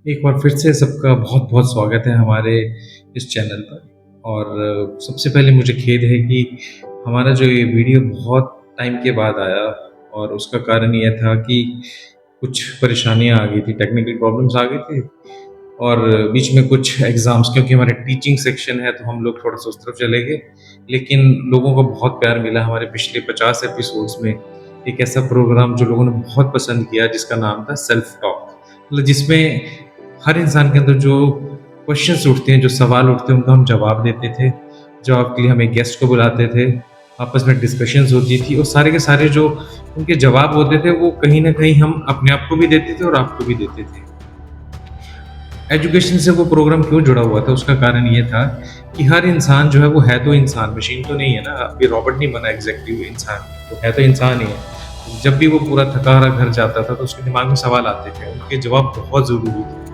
एक बार फिर से सबका बहुत-बहुत स्वागत है हमारे इस चैनल पर। और सबसे पहले मुझे खेद है कि हमारा जो ये वीडियो बहुत टाइम के बाद आया, और उसका कारण ये था कि कुछ परेशानियाँ आ गई थी, टेक्निकल प्रॉब्लम्स आ गई थी। और बीच में कुछ एग्ज़ाम्स, क्योंकि हमारा टीचिंग सेक्शन है तो हम लोग थोड़ा-सा उस तरफ चले गए। लेकिन लोगों को बहुत प्यार मिला हमारे पिछले 50 एपिसोड्स में। एक ऐसा प्रोग्राम जो लोगों ने बहुत पसंद किया, जिसका नाम था सेल्फ टॉक। मतलब जिसमें हर इंसान के अंदर जो क्वेश्चंस उठते हैं, जो सवाल उठते हैं, उनका हम जवाब देते थे। जवाब के लिए हम एक गेस्ट को बुलाते थे, आपस में डिस्कशंस होती थी, और सारे के सारे जो उनके जवाब होते थे वो कहीं न कहीं हम अपने आप को भी देते थे और आपको भी देते थे। एजुकेशन से वो प्रोग्राम क्यों जुड़ा हुआ था, उसका कारण ये था कि हर इंसान जो है वो है तो इंसान, मशीन तो नहीं है ना। अभी रॉबर्ट नहीं बना एग्जैक्टली वो इंसान, वो है तो इंसान ही है। जब भी वो पूरा थका हारा घर जाता था तो उसके दिमाग में सवाल आते थे, उनके जवाब बहुत ज़रूरी थे।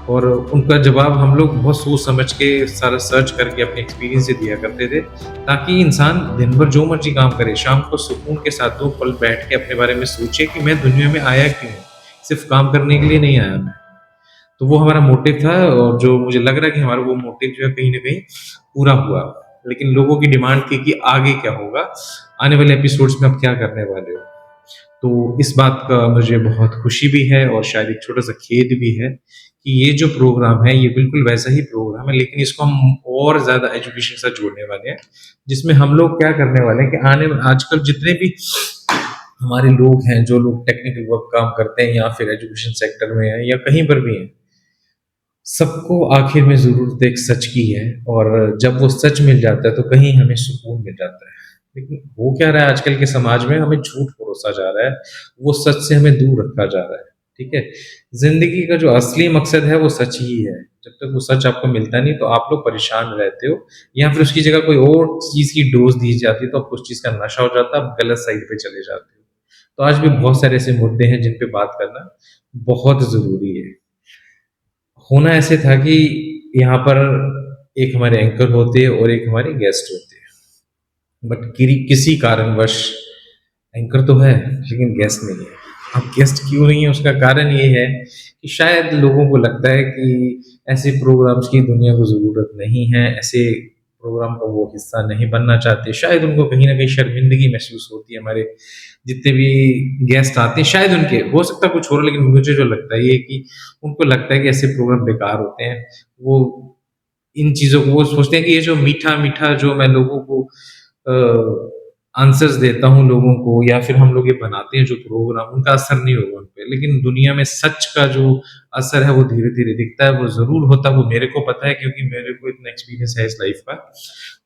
और उनका जवाब हम लोग बहुत सोच समझ के सारा सर्च करके अपने एक्सपीरियंस से दिया करते थे, ताकि इंसान दिन भर जो मर्जी काम करे, शाम को सुकून के साथ 2 पल बैठ के अपने बारे में सोचे कि मैं दुनिया में आया क्यों हूँ? सिर्फ काम करने के लिए नहीं आया मैं। तो वो हमारा मोटिव था, और जो मुझे लग रहा है कि हमारा वो मोटिव जो है कहीं न कहीं पूरा हुआ। लेकिन लोगों की डिमांड थी कि आगे क्या होगा? आने वाले एपिसोड्स में आप क्या करने वाले हो? तो इस बात का मुझे बहुत खुशी भी है और शायद एक छोटा-सा खेद भी है कि ये जो प्रोग्राम है, ये बिल्कुल वैसा ही प्रोग्राम है, लेकिन इसको हम और ज़्यादा एजुकेशन के साथ जोड़ने वाले हैं। जिसमें हम लोग क्या करने वाले हैं कि आजकल जितने भी हमारे लोग हैं, जो लोग टेक्निकल वर्क काम करते हैं या फिर एजुकेशन सेक्टर में हैं या कहीं पर भी हैं, सबको आखिर में ज़रूरत एक सच की है। और जब वो सच मिल जाता है तो कहीं हमें सुकून मिल जाता है। लेकिन हो क्या रहा है आजकल के समाज में, हमें झूठ परोसा जा रहा है, वो सच से हमें दूर रखा जा रहा है, ठीक है? ज़िंदगी का जो असली मकसद है वो सच ही है। जब तक वो सच आपको मिलता नहीं तो आप लोग परेशान रहते हो, या फिर उसकी जगह कोई और चीज़ की डोज़ दी जाती है तो आपको उस चीज़ का नशा हो जाता है, आप गलत साइड पे चले जाते हो। तो आज भी बहुत सारे ऐसे मुद्दे हैं जिन पे बात करना बहुत ज़रूरी है। होना ऐसे था कि यहाँ पर एक हमारे एंकर होते और एक हमारे गेस्ट होते। बट किसी कारणवश एंकर तो है लेकिन गेस्ट नहीं है। अब गेस्ट क्यों नहीं है, उसका कारण ये है कि शायद लोगों को लगता है कि ऐसे प्रोग्राम्स की दुनिया को ज़रूरत नहीं है, ऐसे प्रोग्राम का वो हिस्सा नहीं बनना चाहते। शायद उनको कहीं न कहीं शर्मिंदगी महसूस होती है, हमारे जितने भी गेस्ट आते हैं, शायद उनके हो सकता है कुछ और, लेकिन मुझे जो लगता है ये कि उनको लगता है कि ऐसे प्रोग्राम बेकार होते हैं। वो इन चीज़ों को वो सोचते हैं कि ये जो मीठा-मीठा जो मैं लोगों को आंसर्स देता हूँ लोगों को, या फिर हम लोग ये बनाते हैं जो प्रोग्राम, उनका असर नहीं होगा उन पे। लेकिन दुनिया में सच का जो असर है वो धीरे-धीरे दिखता है, वो ज़रूर होता है, वो मेरे को पता है क्योंकि मेरे को इतना एक्सपीरियंस है इस लाइफ़ का।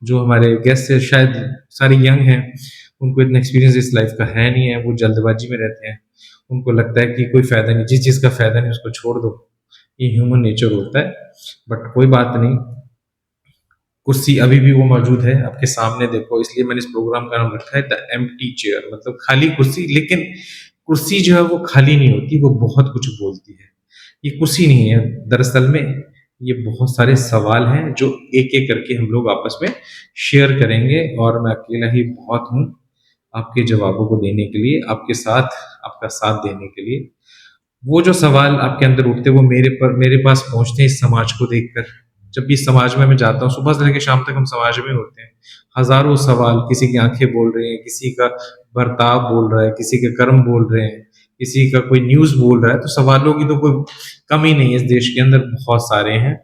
जो हमारे गेस्ट हैं शायद सारे यंग हैं, उनको इतना एक्सपीरियंस इस लाइफ़ का है नहीं है, वो जल्दबाज़ी में रहते हैं। उनको लगता है कि कोई फ़ायदा नहीं, जिस चीज़ का फ़ायदा नहीं उसको छोड़ दो। ये ह्यूमन नेचर होता है, बट कोई बात नहीं। कुर्सी अभी भी वो मौजूद है आपके सामने देखो, इसलिए मैंने इस प्रोग्राम का नाम रखा है द एम्प्टी चेयर, मतलब खाली कुर्सी। लेकिन कुर्सी जो है वो खाली नहीं होती, वो बहुत कुछ बोलती है। ये कुर्सी नहीं है, दरअसल में ये बहुत सारे सवाल हैं जो एक-एक करके हम लोग आपस में शेयर करेंगे, और मैं अकेला ही बहुत हूँ आपके जवाबों को देने के लिए, आपके साथ आपका साथ देने के लिए। वो जो सवाल आपके अंदर उठते हैं वो मेरे पास पहुँचते हैं इस समाज को देखकर। जब भी इस समाज में मैं जाता हूँ, सुबह से लेके शाम तक हम समाज में होते हैं। हज़ारों सवाल, किसी की आँखें बोल रही हैं, किसी का बर्ताव बोल रहा है, किसी के कर्म बोल रहे हैं, किसी का कोई न्यूज़ बोल रहा है, तो सवालों की तो कोई कमी नहीं है इस देश के अंदर, बहुत सारे हैं।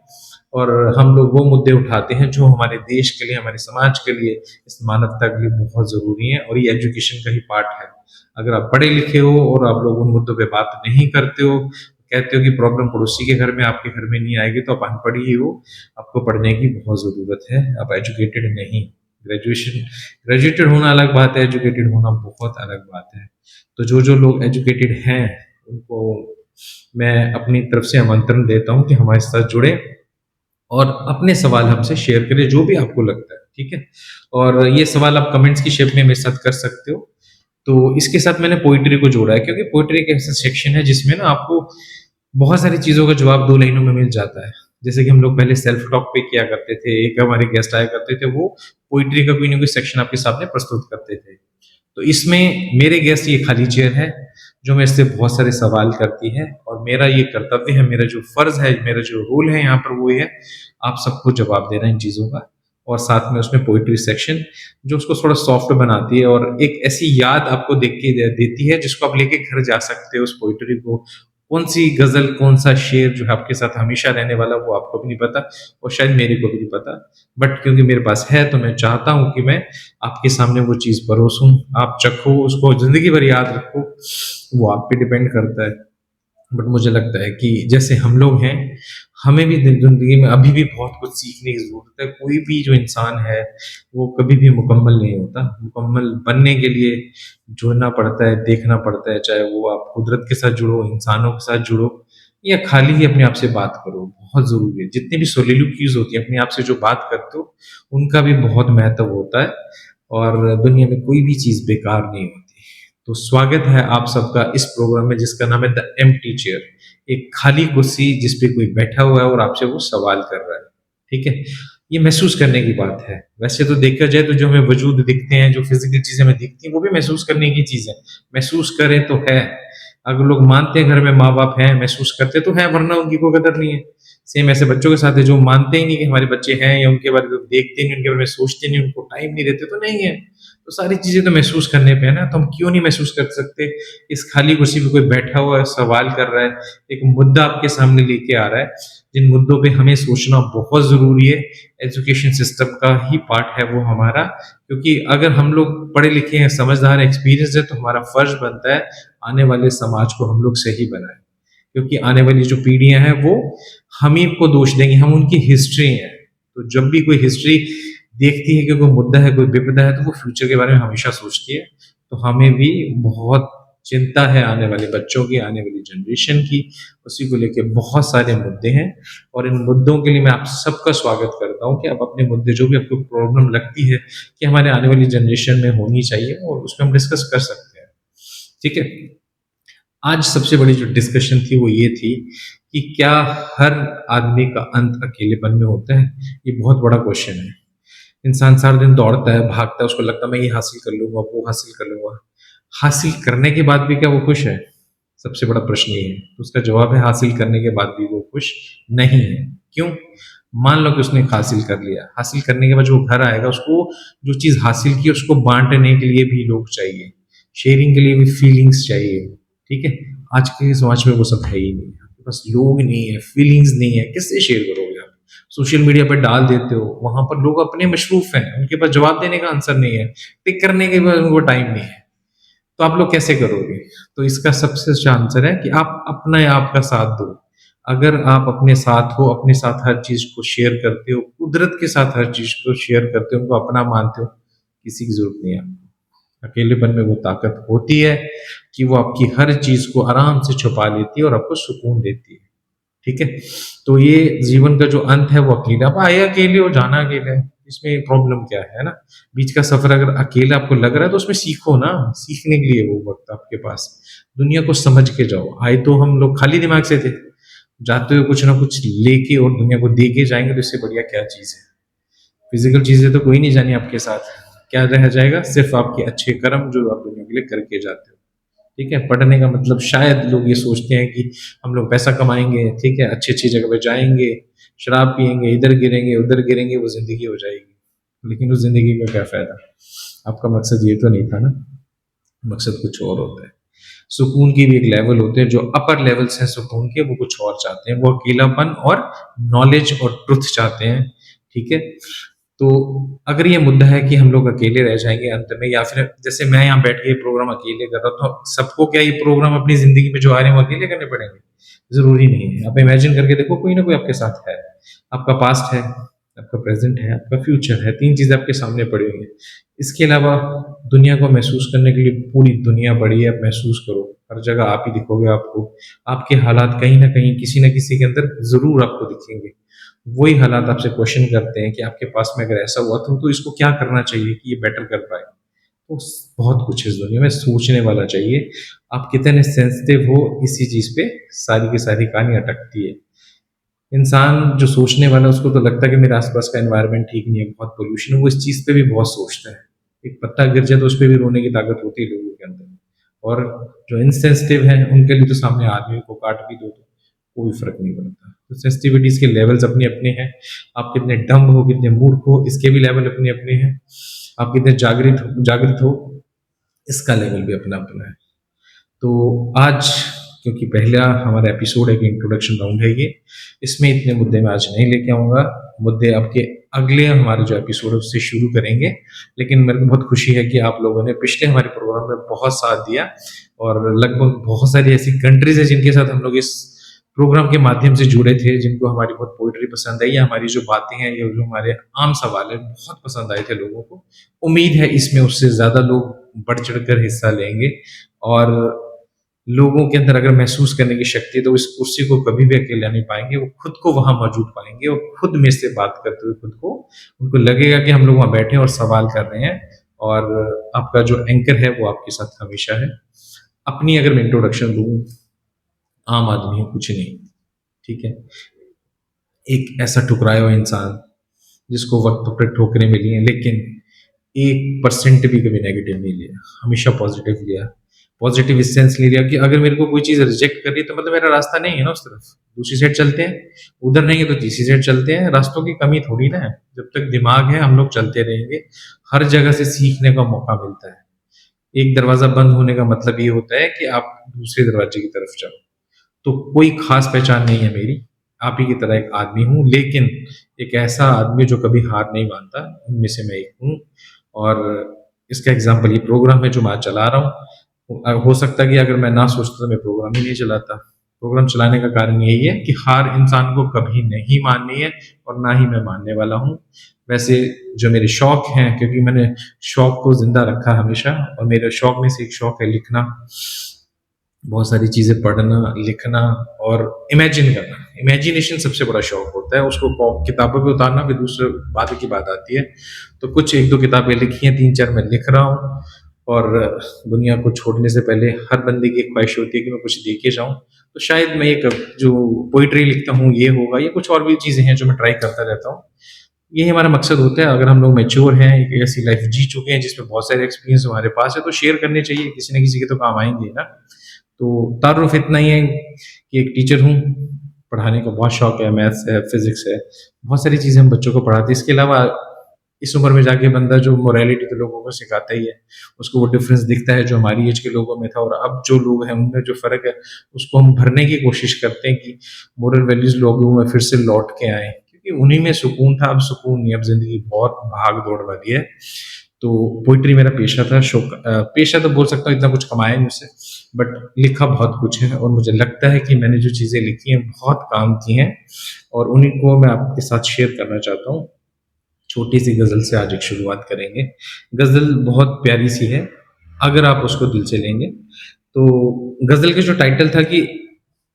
और हम लोग वो मुद्दे उठाते हैं जो हमारे देश के लिए, हमारे समाज के लिए, इस मानवता के लिए बहुत ज़रूरी हैं, और ये एजुकेशन का ही पार्ट है। अगर आप पढ़े लिखे हो और आप लोग उन मुद्दों पे बात नहीं करते हो, कहते हो कि प्रॉब्लम पड़ोसी के घर में, आपके घर में नहीं आएगी, तो आप अनपढ़ ही हो। आपको पढ़ने की बहुत ज़रूरत है, आप एजुकेटेड नहीं। ग्रेजुएटेड होना अलग बात है, एजुकेटेड होना बहुत अलग बात है। तो जो लोग एजुकेटेड हैं, उनको मैं अपनी तरफ से आमंत्रण देता हूँ कि हमारे साथ जुड़े और अपने सवाल हमसे शेयर करें, जो भी आपको लगता है, ठीक है? और ये सवाल आप कमेंट्स की शेप में मेरे साथ कर सकते हो। तो इसके साथ मैंने पोएट्री को जोड़ा है, क्योंकि पोएट्री एक ऐसा सेक्शन है जिसमें ना आपको बहुत सारी चीज़ों का जवाब 2 लाइनों में मिल जाता है। जैसे कि हम लोग पहले सेल्फ टॉक पे किया करते थे, एक हमारे गेस्ट आया करते थे, वो पोएट्री का कोई ना कोई सेक्शन आपके सामने प्रस्तुत करते थे। तो इसमें मेरे गेस्ट ये खाली चेयर है जो मेरे से बहुत सारे सवाल करती है, और मेरा ये कर्तव्य है, मेरा जो फर्ज है, मेरा जो रोल है यहाँ पर वो ये है आप सबको जवाब देना इन चीज़ों का। और साथ में उसमें पोइट्री सेक्शन जो उसको थोड़ा सॉफ्ट बनाती है और एक ऐसी याद आपको देख के देती है जिसको आप लेके घर जा सकते हो उस पोइट्री को। कौन सी गजल, कौन सा शेर जो है आपके साथ हमेशा रहने वाला वो आपको भी नहीं पता, और शायद मेरे को भी नहीं पता, बट क्योंकि मेरे पास है तो मैं चाहता हूँ कि मैं आपके सामने वो चीज़ परोसूं, आप चखो उसको, जिंदगी भर याद रखो, वो आप पे डिपेंड करता है। बट मुझे लगता है कि जैसे हम लोग हैं, हमें भी जिंदगी में अभी भी बहुत कुछ सीखने की जरूरत है। कोई भी जो इंसान है वो कभी भी मुकम्मल नहीं होता। मुकम्मल बनने के लिए जुड़ना पड़ता है, देखना पड़ता है, चाहे वो आप कुदरत के साथ जुड़ो, इंसानों के साथ जुड़ो, या खाली ही अपने आप से बात करो, बहुत जरूरी है। जितनी भी सोलिलोक्यूज होती है अपने आप से जो बात करते हो, उनका भी बहुत महत्व होता है, और दुनिया में कोई भी चीज बेकार नहीं होती। तो स्वागत है आप सबका इस प्रोग्राम में जिसका नाम है द एम्प्टी चेयर, एक खाली कुर्सी जिस पे कोई बैठा हुआ है और आपसे वो सवाल कर रहा है। ठीक है, ये महसूस करने की बात है। वैसे तो देखा जाए तो जो हमें वजूद दिखते हैं, जो फिजिकल चीजें हमें दिखती हैं, वो भी महसूस करने की चीज है। महसूस करें तो है। अगर लोग मानते हैं घर में माँ बाप हैं, महसूस करते तो है, वरना उनकी कोई कदर नहीं है। सेम ऐसे बच्चों के साथ है, जो मानते ही नहीं कि हमारे बच्चे हैं, या उनके बारे में देखते नहीं, उनके बारे में सोचते नहीं, उनको टाइम नहीं देते, तो नहीं है। तो सारी चीजें तो महसूस करने पे है ना, तो हम क्यों नहीं महसूस कर सकते। इस खाली कुर्सी पे कोई बैठा हुआ है, सवाल कर रहा है, एक मुद्दा आपके सामने लेके आ रहा है, जिन मुद्दों पे हमें सोचना बहुत जरूरी है। एजुकेशन सिस्टम का ही पार्ट है वो हमारा, क्योंकि अगर हम लोग पढ़े लिखे हैं, समझदार हैं, एक्सपीरियंस है, तो हमारा फर्ज बनता है आने वाले समाज को हम लोग सही बनाए। क्योंकि आने वाली जो पीढ़ियां हैं वो हम ही को दोष देंगे, हम उनकी हिस्ट्री है। तो जब भी कोई हिस्ट्री देखती है कि कोई मुद्दा है, कोई विपदा है, तो वो फ्यूचर के बारे में हमेशा सोचती है। तो हमें भी बहुत चिंता है आने वाले बच्चों की, आने वाली जनरेशन की, उसी को लेके बहुत सारे मुद्दे हैं। और इन मुद्दों के लिए मैं आप सबका स्वागत करता हूँ कि आप अपने मुद्दे, जो भी आपको प्रॉब्लम लगती है कि हमारे आने वाली जनरेशन में होनी चाहिए, और उसमें हम डिस्कस कर सकते हैं। ठीक है, आज सबसे बड़ी जो डिस्कशन थी वो ये थी कि क्या हर आदमी का अंत अकेलेपन में होता है। ये बहुत बड़ा क्वेश्चन है। इंसान सारा दिन दौड़ता है, भागता है, उसको लगता है मैं ये हासिल कर लूंगा, वो हासिल कर लूंगा। हासिल करने के बाद भी क्या वो खुश है? सबसे बड़ा प्रश्न ये है। तो उसका जवाब है, हासिल करने के बाद भी वो खुश नहीं है। क्यों? मान लो कि उसने हासिल कर लिया, हासिल करने के बाद जो घर आएगा, उसको जो चीज हासिल की उसको बांटने के लिए भी लोग चाहिए, शेयरिंग के लिए भी फीलिंग्स चाहिए। ठीक है, आज के समाज में वो सब है ही नहीं। आपके पास लोग नहीं है, फीलिंग्स नहीं है, किससे शेयर करोगे आप? सोशल मीडिया पर डाल देते हो, वहां पर लोग अपने मशरूफ हैं, उनके पास जवाब देने का आंसर नहीं है, टिक करने के बाद उनको टाइम नहीं है। तो आप लोग कैसे करोगे? तो इसका सबसे अच्छा आंसर है कि आप अपने आप का साथ दो। अगर आप अपने साथ हो, अपने साथ हर चीज को शेयर करते हो, कुदरत के साथ हर चीज को शेयर करते हो, उनको अपना मानते हो, किसी की जरूरत नहीं है आपको। अकेलेपन में वो ताकत होती है कि वो आपकी हर चीज को आराम से छुपा लेती है और आपको सुकून देती है। ठीक है, तो ये जीवन का जो अंत है वो अकेले, आप आए अकेले हो, जाना अकेले है, इसमें प्रॉब्लम क्या है ना। बीच का सफर अगर अकेला आपको लग रहा है तो उसमें सीखो ना, सीखने के लिए वो वक्त आपके पास। दुनिया को समझ के जाओ। आए तो हम लोग खाली दिमाग से थे, जाते हुए कुछ ना कुछ लेके और दुनिया को दे के जाएंगे, तो इससे बढ़िया क्या चीज है। फिजिकल चीजें तो कोई नहीं जानी आपके साथ, क्या रह जाएगा? सिर्फ आपके अच्छे कर्म जो आप दुनिया के लिए करके जाते हो। ठीक है, पढ़ने का मतलब शायद लोग ये सोचते हैं कि हम लोग पैसा कमाएंगे, ठीक है, अच्छी अच्छी जगह पे जाएंगे, शराब पियेंगे, इधर गिरेंगे उधर गिरेंगे, वो जिंदगी हो जाएगी। लेकिन उस जिंदगी का क्या फायदा? आपका मकसद ये तो नहीं था ना, मकसद कुछ और होता है। सुकून की भी एक लेवल होते हैं, जो अपर लेवल्स हैं सुकून के, वो कुछ और चाहते हैं, वो अकेलापन और नॉलेज और ट्रुथ चाहते हैं। ठीक है, तो अगर ये मुद्दा है कि हम लोग अकेले रह जाएंगे अंत में, या फिर जैसे मैं यहाँ बैठ के ये प्रोग्राम अकेले कर रहा हूँ, तो सबको क्या ये प्रोग्राम अपनी जिंदगी में जो आ रहे हैं वो अकेले करने पड़ेंगे? जरूरी नहीं है। आप इमेजिन करके देखो, कोई ना कोई आपके साथ है। आपका पास्ट है, आपका प्रेजेंट है, आपका फ्यूचर है, तीन चीजें आपके सामने पड़ी हुई है। इसके अलावा दुनिया को महसूस करने के लिए पूरी दुनिया बड़ी है, आप महसूस करो। हर जगह आप ही दिखोगे आपको, आपके हालात कहीं ना कहीं किसी न किसी के अंदर जरूर आपको दिखेंगे। वही हालात आपसे क्वेश्चन करते हैं कि आपके पास में अगर ऐसा हुआ तो इसको क्या करना चाहिए कि ये बेटर कर पाए। तो बहुत कुछ इस दुनिया में सोचने वाला चाहिए। आप कितने सेंसिटिव हो, इसी चीज पे सारी की सारी कहानी अटकती है। इंसान जो सोचने वाला है, उसको तो लगता है कि मेरे आसपास का एनवायरनमेंट ठीक नहीं है, बहुत पोल्यूशन है, वो इस चीज पे भी बहुत सोचता है। एक पत्ता गिर जाए तो उस पे भी रोने की ताकत होती है लोगों के अंदर। और जो इनसेंसिटिव हैं उनके लिए तो सामने आदमी को काट भी दो तो कोई फर्क नहीं पड़ता। तो सेंसिटिविटीज के लेवल्स अपने अपने हैं। आप कितने डम्ब हो, कितने मूर्ख हो, इसके भी लेवल अपने अपने हैं। आप कितने जागृत हो, इसका लेवल भी अपना अपना है। तो आज, क्योंकि पहला हमारा एपिसोड है कि इंट्रोडक्शन राउंड है ये, इसमें इतने मुद्दे मैं आज नहीं लेके आऊँगा। मुद्दे आपके अगले हमारे जो एपिसोड है उससे शुरू करेंगे। लेकिन मेरे को बहुत खुशी है कि आप लोगों ने पिछले हमारे प्रोग्राम में बहुत साथ दिया, और लगभग बहुत सारी ऐसी कंट्रीज है जिनके साथ हम लोग इस प्रोग्राम के माध्यम से जुड़े थे, जिनको हमारी बहुत पोइट्री पसंद आई, या हमारी जो बातें हैं या जो हमारे आम सवाल है बहुत पसंद आए थे लोगों को। उम्मीद है इसमें उससे ज़्यादा लोग बढ़ चढ़ कर हिस्सा लेंगे, और लोगों के अंदर अगर महसूस करने की शक्ति है तो इस कुर्सी को कभी भी अकेला नहीं पाएंगे, वो खुद को वहां मौजूद पाएंगे, और खुद में से बात करते हुए खुद को उनको लगेगा कि हम लोग वहां बैठे हैं और सवाल कर रहे हैं, और आपका जो एंकर है वो आपके साथ हमेशा है। अपनी अगर मैं इंट्रोडक्शन दूं, आम आदमी हूं, कुछ नहीं, ठीक है। एक ऐसा ठुकराया हुआ इंसान जिसको वक्त पर ठोकरें मिली हैं, लेकिन 1% भी कभी नेगेटिव नहीं लिया, हमेशा पॉजिटिव लिया। पॉजिटिव इस सेंस ले लिया कि अगर मेरे को कोई चीज़ रिजेक्ट कर रही है तो मतलब मेरा रास्ता नहीं है ना उस तरफ, दूसरी साइड चलते हैं, उधर नहीं है तो तीसरी साइड चलते हैं। रास्तों की कमी थोड़ी ना है, जब तक दिमाग है हम लोग चलते रहेंगे। हर जगह से सीखने का मौका मिलता है। एक दरवाजा बंद होने का मतलब ये होता है कि आप दूसरे दरवाजे की तरफ जाओ। तो कोई खास पहचान नहीं है मेरी, आप ही की तरह एक आदमी हूँ, लेकिन एक ऐसा आदमी जो कभी हार नहीं मानता, उनमें से मैं एक हूँ। और इसका एग्जाम्पल ये प्रोग्राम है जो मैं आज चला रहा हूँ। हो सकता है कि अगर मैं ना सोचता तो मैं प्रोग्राम ही नहीं चलाता। प्रोग्राम चलाने का कारण यही है कि हार इंसान को कभी नहीं माननी है, और ना ही मैं मानने वाला हूँ। वैसे जो मेरे शौक हैं, क्योंकि मैंने शौक को जिंदा रखा हमेशा, और मेरे शौक में से एक शौक है लिखना। बहुत सारी चीज़ें पढ़ना, लिखना और इमेजिन करना। इमेजिनेशन सबसे बड़ा शौक होता है, उसको किताबों पे उतारना फिर दूसरे बात की बात आती है। तो कुछ 1-2 किताबें लिखी हैं, 3-4 मैं लिख रहा हूँ, और दुनिया को छोड़ने से पहले हर बंदे की एक ख्वाहिश होती है कि मैं कुछ दे के जाऊँ। तो शायद मैं एक जो पोइट्री लिखता हूँ ये होगा, या कुछ और भी चीज़ें हैं जो मैं ट्राई करता रहता हूँ। यही हमारा मकसद होता है। अगर हम लोग मैच्योर हैं, एक ऐसी लाइफ जी चुके हैं जिसमें बहुत सारे एक्सपीरियंस हमारे पास है, तो शेयर करने चाहिए, किसी न किसी के तो काम आएंगे ना। तो तारुफ इतना ही है कि एक टीचर हूँ, पढ़ाने का बहुत शौक है, मैथ्स है, फिजिक्स है, बहुत सारी चीज़ें हम बच्चों को पढ़ाते हैं। इसके अलावा इस उम्र में जाके बंदा जो मोरालिटी तो लोगों को सिखाता ही है, उसको वो डिफरेंस दिखता है जो हमारी एज के लोगों में था और अब जो लोग हैं उनमें जो फ़र्क है, उसको हम भरने की कोशिश करते हैं कि मोरल वैल्यूज़ लोगों में फिर से लौट के आए, क्योंकि उन्हीं में सुकून था, अब सुकून नहीं, अब ज़िंदगी बहुत भाग दौड़ वाली है। तो पोइट्री मेरा पेशा था, शौक पेशा तो बोल सकता हूँ, इतना कुछ कमाया नहीं उससे, बट लिखा बहुत कुछ है, और मुझे लगता है कि मैंने जो चीज़ें लिखी हैं बहुत काम की हैं, और उन्हीं को मैं आपके साथ शेयर करना चाहता हूँ। छोटी सी गज़ल से आज एक शुरुआत करेंगे। गज़ल बहुत प्यारी सी है, अगर आप उसको दिल से लेंगे। तो गज़ल का जो टाइटल था कि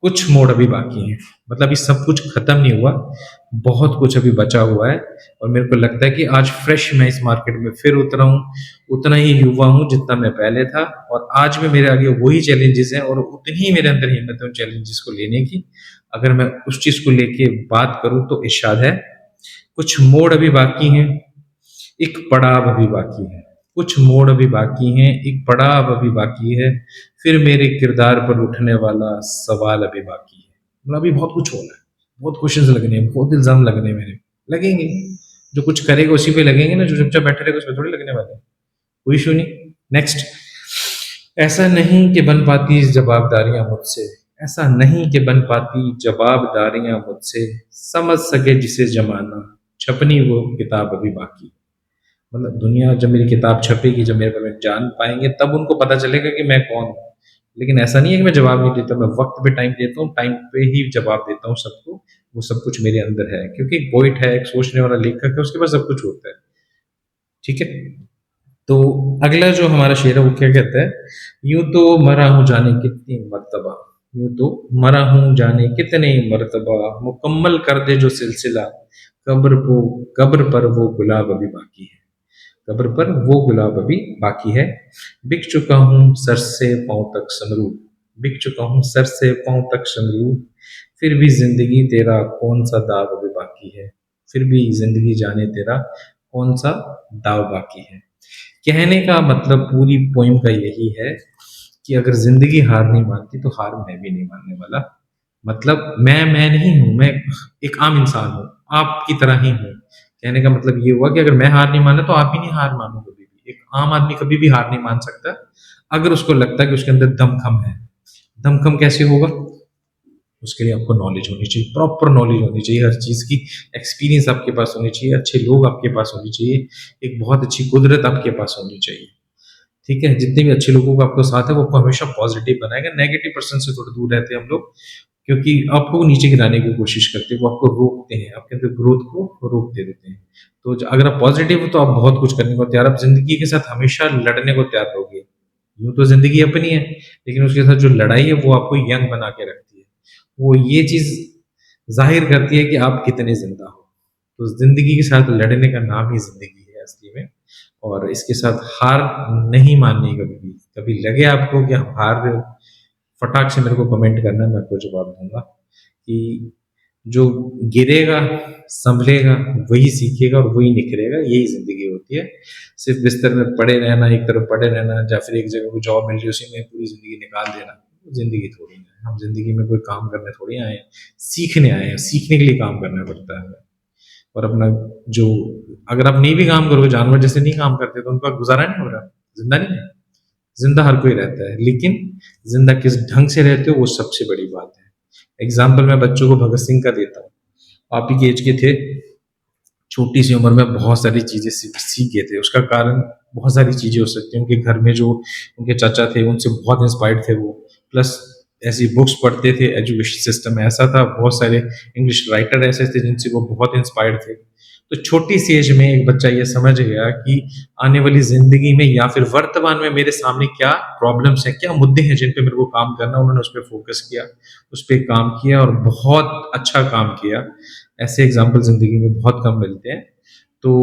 कुछ मोड़ अभी बाकी हैं, मतलब ये सब कुछ खत्म नहीं हुआ, बहुत कुछ अभी बचा हुआ है। और मेरे को लगता है कि आज फ्रेश मैं इस मार्केट में फिर उतरा हूँ, उतना ही युवा हूँ जितना मैं पहले था, और आज में मेरे आगे वही चैलेंजेस हैं और उतनी ही मेरे अंदर हिम्मत है उन चैलेंजेस को लेने की। अगर मैं उस चीज़ को लेके बात करूँ तो इरशाद है, कुछ मोड़ अभी बाकी हैं, एक पड़ाव अभी बाकी है। कुछ मोड़ अभी बाकी हैं, एक पड़ाव अभी बाकी है, फिर मेरे किरदार पर उठने वाला सवाल अभी बाकी है। मतलब अभी बहुत कुछ होना है, बहुत क्वेश्चंस लगने हैं, बहुत इल्जाम लगने हैं, मेरे लगेंगे। जो कुछ करेगा उसी पे लगेंगे ना, जो चुपचाप बैठे रहेगा उसमें थोड़ी लगने वाले हैं। कोई इशू नहीं। नेक्स्ट, ऐसा नहीं कि बन पाती जवाबदारियां मुझसे, ऐसा नहीं कि बन पाती जवाबदारियां मुझसे, समझ सके जिसे जमाना, छपनी वो किताब अभी बाकी। मतलब दुनिया जब मेरी किताब छपेगी, जब मेरे बारे में जान पाएंगे, तब उनको पता चलेगा कि मैं कौन हूँ। लेकिन ऐसा नहीं है कि मैं जवाब नहीं देता, मैं वक्त पे टाइम देता हूँ, टाइम पे ही जवाब देता हूँ सबको। वो सब कुछ मेरे अंदर है, क्योंकि एक पोइट है, एक सोचने वाला लेखक है, उसके पास सब कुछ होता है। ठीक है। तो अगला जो हमारा शेर है वो क्या कहता है, यूं तो मरा हूं जाने कितनी मर्तबा, यूं तो मरा हूं जाने कितने मर्तबा, मुकम्मल कर दे जो सिलसिला, कब्र पर वो गुलाब अभी बाकी है, कब्र पर वो गुलाब अभी बाकी है। बिक चुका हूँ सर से पांव तक समरूद, बिक चुका हूँ सर से पांव तक समरूद, फिर भी जिंदगी तेरा कौन सा दाव अभी बाकी है, फिर भी जिंदगी जाने तेरा कौन सा दाव बाकी है। कहने का मतलब पूरी पोएम का यही है कि अगर ज़िंदगी हार नहीं मानती तो हार मैं भी नहीं मानने वाला। मतलब मैं नहीं हूँ, मैं एक आम इंसान हूँ, आपकी तरह ही हूँ। कहने का मतलब ये हुआ कि अगर मैं हार नहीं माना तो आप भी नहीं हार मानो कभी भी। एक आम आदमी कभी भी हार नहीं मान सकता, अगर उसको लगता है कि उसके अंदर दमखम है। दमखम कैसे होगा? उसके लिए आपको नॉलेज होनी चाहिए, प्रॉपर नॉलेज होनी चाहिए हर चीज़ की, एक्सपीरियंस आपके पास होनी चाहिए, अच्छे लोग आपके पास होने चाहिए, एक बहुत अच्छी कुदरत आपके पास होनी चाहिए। ठीक है? जितने भी अच्छे लोगों का आपको साथ है, वो आपको हमेशा पॉज़िटिव बनाएगा, नेगेटिव पर्सन से थोड़ा दूर रहते हैं हम लोग, क्योंकि आपको नीचे गिराने की कोशिश करते हैं, वो आपको रोकते हैं, आपके अंदर ग्रोथ को रोक दे देते हैं। तो अगर आप पॉज़िटिव हो तो आप बहुत कुछ करने को तैयार, आप ज़िंदगी के साथ हमेशा लड़ने को तैयार रहोगे। यूँ तो ज़िंदगी अपनी है, लेकिन उसके साथ जो लड़ाई है वो आपको यंग बना के रखती है। वो ये चीज़ ज़ाहिर करती है कि आप कितने ज़िंदा हो। तो ज़िंदगी के साथ लड़ने का नाम ही ज़िंदगी है असली में, और इसके साथ हार नहीं माननी कभी भी। कभी लगे आपको कि आप हार रहे हो, फटाक से मेरे को कमेंट करना, मैं आपको जवाब दूँगा कि जो गिरेगा, सँभलेगा, वही सीखेगा और वही निखरेगा, यही ज़िंदगी होती है। सिर्फ़ बिस्तर में पड़े रहना, एक तरफ पड़े रहना या फिर एक जगह कोई जॉब मिल रही है, उसी में पूरी ज़िंदगी निकाल देना, ज़िंदगी थोड़ी ना है। हम ज़िंदगी में कोई काम करने थोड़ी आए हैं, सीखने आए हैं, सीखने के लिए काम करना पड़ता है हमें। और अपना जो अगर आप नहीं भी काम करोगे, जानवर जैसे नहीं काम करते, तो उनका गुज़ारा नहीं हो रहा, ज़िंदा नहीं है। ज़िंदा हर कोई रहता है, लेकिन ज़िंदा किस ढंग से रहते हो, वो सबसे बड़ी बात है। एग्ज़ाम्पल मैं बच्चों को भगत सिंह का देता हूँ। आप ही की एज के थे, छोटी सी उम्र में बहुत सारी चीज़ें सीख गए थे। उसका कारण बहुत सारी चीज़ें हो सकती हैं। उनके घर में जो उनके चाचा थे, उनसे बहुत इंस्पायर्ड थे वो। प्लस ऐसी बुक्स पढ़ते थे, एजुकेशन सिस्टम ऐसा था, बहुत सारे इंग्लिश राइटर ऐसे थे जिनसे वो बहुत इंस्पायर्ड थे। तो छोटी सी एज में एक बच्चा ये समझ गया कि आने वाली ज़िंदगी में या फिर वर्तमान में मेरे सामने क्या प्रॉब्लम्स हैं, क्या मुद्दे हैं जिन पे मेरे को काम करना है। उन्होंने उस पे फ़ोकस किया, उस पे काम किया और बहुत अच्छा काम किया। ऐसे एग्ज़ाम्पल ज़िंदगी में बहुत कम मिलते हैं। तो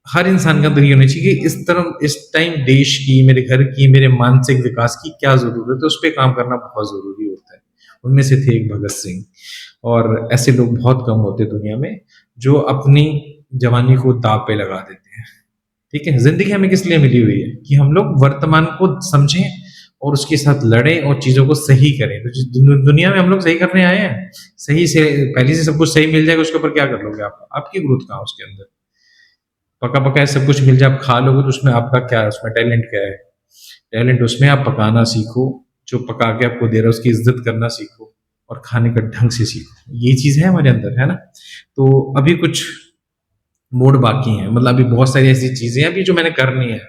हर इंसान के अंदर ये होना चाहिए कि इस टाइम देश की, मेरे घर की, मेरे मानसिक विकास की क्या ज़रूरत है, उस पे काम करना बहुत ज़रूरी होता है। उनमें से थे एक भगत सिंह, और ऐसे लोग बहुत कम होते हैं दुनिया में, जो अपनी जवानी को दाँव पे लगा देते हैं। ठीक है? ज़िंदगी हमें किस लिए मिली हुई है? कि हम लोग वर्तमान को समझें और उसके साथ लड़ें और चीज़ों को सही करें। तो जिस दुनिया में हम लोग सही करने आए हैं, सही से पहले से सब कुछ सही मिल जाएगा, उसके ऊपर क्या कर लोगे आप? आपकी ग्रोथ कहाँ है उसके अंदर? पका-पकाया सब कुछ मिल जाए, आप खा लोगे तो उसमें आपका क्या है? उसमें टैलेंट क्या है? टैलेंट उसमें आप पकाना सीखो, जो पका के आपको दे रहा है उसकी इज़्ज़त करना सीखो और खाने का ढंग से सीखो। ये चीज़ है हमारे अंदर, है ना? तो अभी कुछ मोड़ बाकी हैं, मतलब अभी बहुत सारी ऐसी चीज़ें हैं अभी जो मैंने करनी है।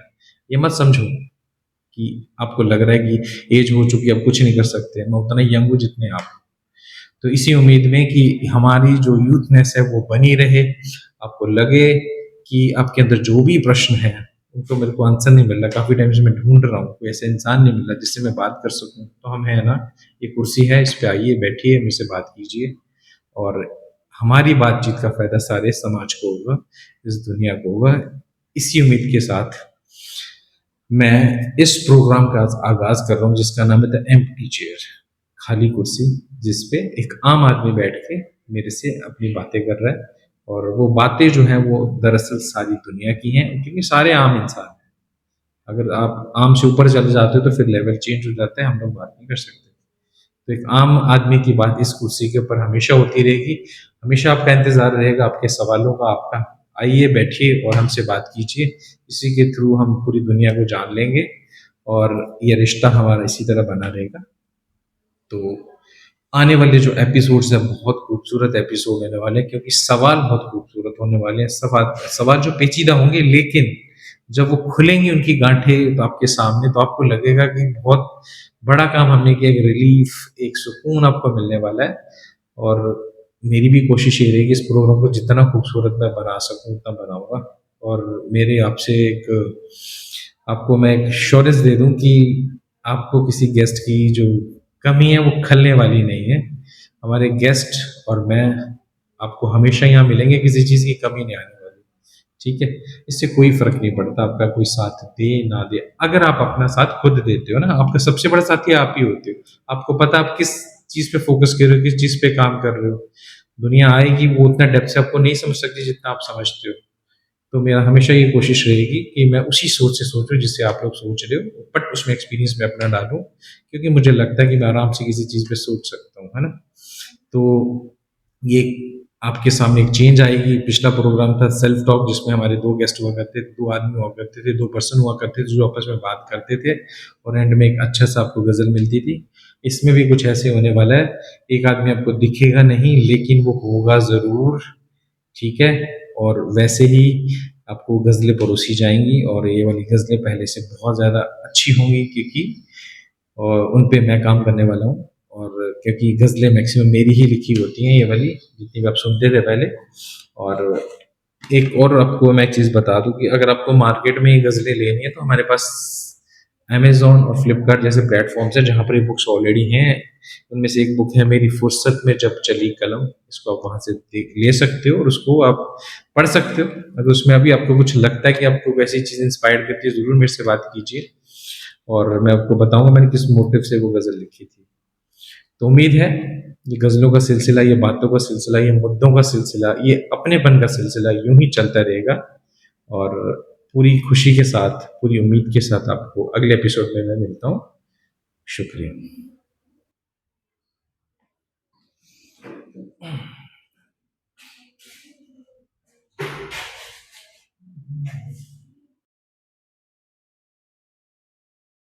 ये मत समझो कि आपको लग रहा है कि एज हो चुकी है, अब कुछ नहीं कर सकते। मैं उतना ही यंग हूँ जितने आप। तो इसी उम्मीद में कि हमारी जो यूथनेस है वो बनी रहे, आपको लगे कि आपके अंदर जो भी प्रश्न हैं, उनको मेरे को आंसर नहीं मिल रहा, काफ़ी टाइम से मैं ढूँढ रहा हूँ, कोई ऐसा इंसान नहीं मिल रहा जिससे मैं बात कर सकूँ। तो हम हैं ना, ये कुर्सी है, इस पे आइए, बैठिए, मेरे से बात कीजिए और हमारी बातचीत का फ़ायदा सारे समाज को होगा, इस दुनिया को होगा। इसी उम्मीद के साथ मैं इस प्रोग्राम का आगाज़ कर रहा हूँ जिसका नाम है द एम्प्टी चेयर, खाली कुर्सी, जिस पे एक आम आदमी बैठ के मेरे से अपनी बातें कर रहा है, और वो बातें जो हैं वो दरअसल सारी दुनिया की हैं, क्योंकि सारे आम इंसान हैं। अगर आप आम से ऊपर चले जाते हो तो फिर लेवल चेंज हो जाता है, हम लोग बात नहीं कर सकते। तो एक आम आदमी की बात इस कुर्सी के ऊपर हमेशा होती रहेगी, हमेशा आपका इंतज़ार रहेगा आपके सवालों का, आपका। आइए, बैठिए और हमसे बात कीजिए। इसी के थ्रू हम पूरी दुनिया को जान लेंगे और ये रिश्ता हमारा इसी तरह बना रहेगा। तो आने वाले जो एपिसोड्स हैं बहुत खूबसूरत एपिसोड होने वाले हैं, क्योंकि सवाल बहुत खूबसूरत होने वाले हैं। सवाल सवाल जो पेचीदा होंगे, लेकिन जब वो खुलेंगी उनकी गांठें तो आपके सामने, तो आपको लगेगा कि बहुत बड़ा काम हमने किया, एक रिलीफ, एक सुकून आपको मिलने वाला है। और मेरी भी कोशिश ये रहेगी इस प्रोग्राम को जितना खूबसूरत मैं बना सकूँ उतना बनाऊंगा। और मेरे आपसे एक आपको मैं एक एश्योरेंस दे दूं कि आपको किसी गेस्ट की जो कमी है वो खलने वाली नहीं है। हमारे गेस्ट और मैं आपको हमेशा यहाँ मिलेंगे, किसी चीज़ की कमी नहीं आने वाली। ठीक है? इससे कोई फ़र्क नहीं पड़ता आपका कोई साथ दे ना दे। अगर आप अपना साथ खुद देते हो ना, आपका सबसे बड़ा साथी आप ही होते हो। आपको पता है आप किस चीज़ पे फ़ोकस कर रहे हो, किस चीज़ पे काम कर रहे हो। दुनिया आएगी वो उतना डेप्थ से आपको नहीं समझ सकती जितना आप समझते हो। तो मेरा हमेशा ये कोशिश रहेगी कि मैं उसी सोच से सोचूँ जिससे आप लोग सोच रहे हो, बट उसमें एक्सपीरियंस मैं अपना डालूँ, क्योंकि मुझे लगता है कि मैं आराम से किसी चीज़ पे सोच सकता हूँ, है ना? तो ये आपके सामने एक चेंज आएगी। पिछला प्रोग्राम था सेल्फ टॉक, जिसमें हमारे 2 गेस्ट हुआ करते थे, 2 आदमी हुआ करते थे, 2 पर्सन हुआ करते थे जो आपस में बात करते थे और एंड में एक अच्छा-सा आपको गज़ल मिलती थी। इसमें भी कुछ ऐसे होने वाला है, एक आदमी आपको दिखेगा नहीं लेकिन वो होगा ज़रूर, ठीक है? और वैसे ही आपको गज़लें परोसी जाएँगी और ये वाली गज़लें पहले से बहुत ज़्यादा अच्छी होंगी, क्योंकि उन पे मैं काम करने वाला हूँ। और क्योंकि गज़लें मैक्सिमम मेरी ही लिखी होती हैं ये वाली, जितनी भी आप सुनते थे पहले। और एक और आपको मैं एक चीज़ बता दूँ कि अगर आपको मार्केट में ये गज़लें लेनी है तो हमारे पास अमेज़न और फ्लिपकार्ट जैसे प्लेटफ़ॉर्म्स हैं जहाँ पर ये बुक्स ऑलरेडी हैं। उनमें से एक बुक है मेरी फुर्सत में जब चली कलम, इसको आप वहाँ से देख ले सकते हो और उसको आप पढ़ सकते हो। अगर उसमें अभी आपको कुछ लगता है कि आपको वैसी चीज़ इंस्पायर करती है, ज़रूर मेरे से बात कीजिए और मैं आपको बताऊँगा मैंने किस मोटिव से वो गज़ल लिखी थी। तो उम्मीद है ये गज़लों का सिलसिला, ये बातों का सिलसिला, ये मुद्दों का सिलसिला, ये अपनेपन का सिलसिला यूँ ही चलता रहेगा। और पूरी खुशी के साथ, पूरी उम्मीद के साथ आपको अगले एपिसोड में मैं मिलता हूँ। शुक्रिया।